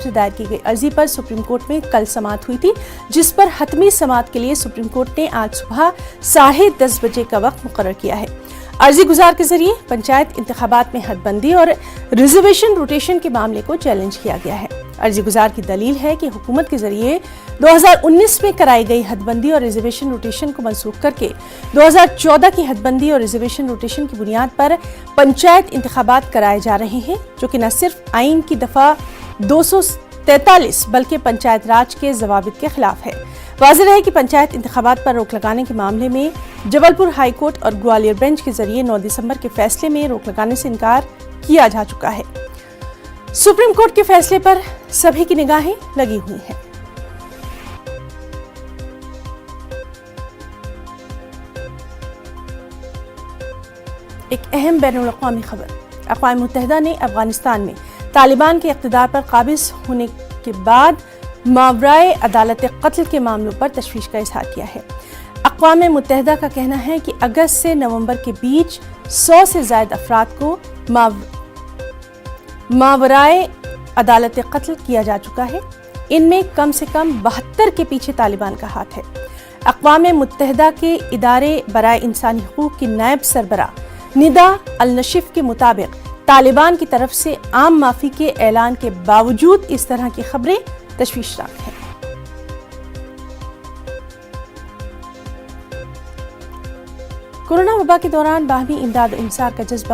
से दायर की गई अर्जी पर सुप्रीम कोर्ट में कल समाअत हुई थी, जिस पर हतमी समाअत के लिए सुप्रीम कोर्ट ने आज सुबह 10:30 बजे का वक्त मुकर्रर किया है। अर्जी गुजार के जरिए पंचायत इंतखाबात में हदबंदी और रिजर्वेशन रोटेशन के मामले को चैलेंज किया गया है। अर्जी गुजार की दलील है कि हुकूमत के जरिए 2019 में कराई गई हदबंदी और रिजर्वेशन रोटेशन को मनसूख करके 2014 की हदबंदी और रिजर्वेशन रोटेशन की बुनियाद पर पंचायत इंतखाबात कराए जा रहे हैं, जो कि न सिर्फ आइन की दफा 243 बल्कि पंचायत राज के ज़वाबित के खिलाफ है। वाज़ेह है कि पंचायत इंतखाबात पर रोक लगाने के मामले में जबलपुर हाई कोर्ट और ग्वालियर बेंच के जरिए 9 दिसंबर के फैसले में रोक लगाने से इनकार किया जा चुका है। सुप्रीम कोर्ट के फैसले पर सभी की निगाहें लगी हुई हैं। एक अहम बैनुल-अक़वामी खबर। अक़वाम मुत्तहिदा ने अफगानिस्तान में तालिबान के इक़्तिदार पर काबिज़ होने के बाद मावराए अदालत क़त्ल के मामलों पर तशवीश का इज़हार किया है। अक़वाम मुत्तहिदा का कहना है कि अगस्त से नवंबर के बीच 100 से ज़ायद अफराद को मावराए अदालत क़त्ल किया जा चुका है। इनमें कम से कम 72 के पीछे तालिबान का हाथ है। अक़वाम मुत्तहिदा के इदारे बराए इंसानी हकूक़ की नायब सरबरा निदा अल-नशिफ के मुताबिक तालिबान की तरफ से आम माफ़ी के ऐलान के बावजूद इस तरह की खबरें तशवीशनाक हैं। कोरोना वबा के दौरान बाहमी इमदाद और इंसार का जज्बा